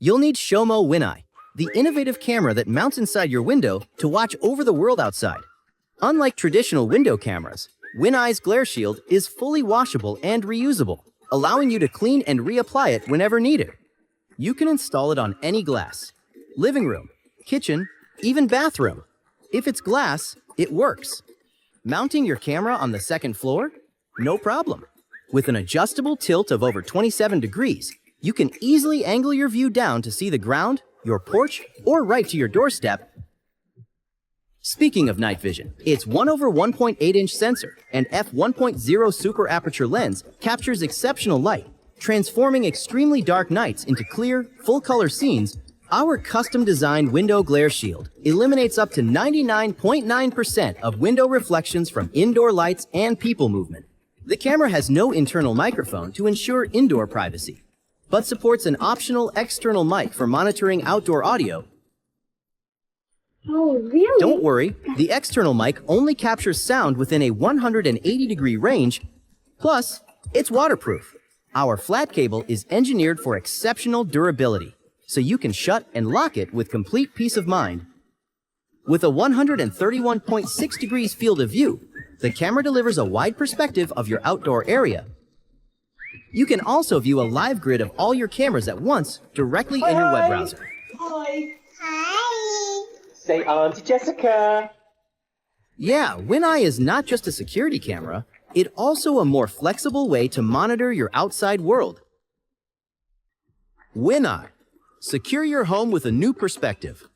You'll need Shomo WinEye, the innovative camera that mounts inside your window to watch over the world outside. Unlike traditional window cameras, WinEye's glare shield is fully washable and reusable, allowing you to clean and reapply it whenever needed. You can install it on any glass, living room, kitchen, even bathroom. If it's glass, it works. Mounting your camera on the second floor? No problem. With an adjustable tilt of over 27 degrees, you can easily angle your view down to see the ground, your porch, or right to your doorstep. Speaking of night vision, its 1/1.8-inch sensor and f1.0 super aperture lens captures exceptional light, transforming extremely dark nights into clear, full-color scenes. Our custom-designed window glare shield eliminates up to 99.9% of window reflections from indoor lights and people movement. The camera has no internal microphone to ensure indoor privacy, but supports an optional external mic for monitoring outdoor audio. Oh, really? Don't worry, the external mic only captures sound within a 180-degree range. Plus, it's waterproof. Our flat cable is engineered for exceptional durability, so you can shut and lock it with complete peace of mind. With a 131.6 degrees field of view, the camera delivers a wide perspective of your outdoor area. You can also view a live grid of all your cameras at once directly in your web browser. Hi. Hi. Say Auntie Jessica. Yeah, WinEye is not just a security camera, it's also a more flexible way to monitor your outside world. WinEye. Secure your home with a new perspective.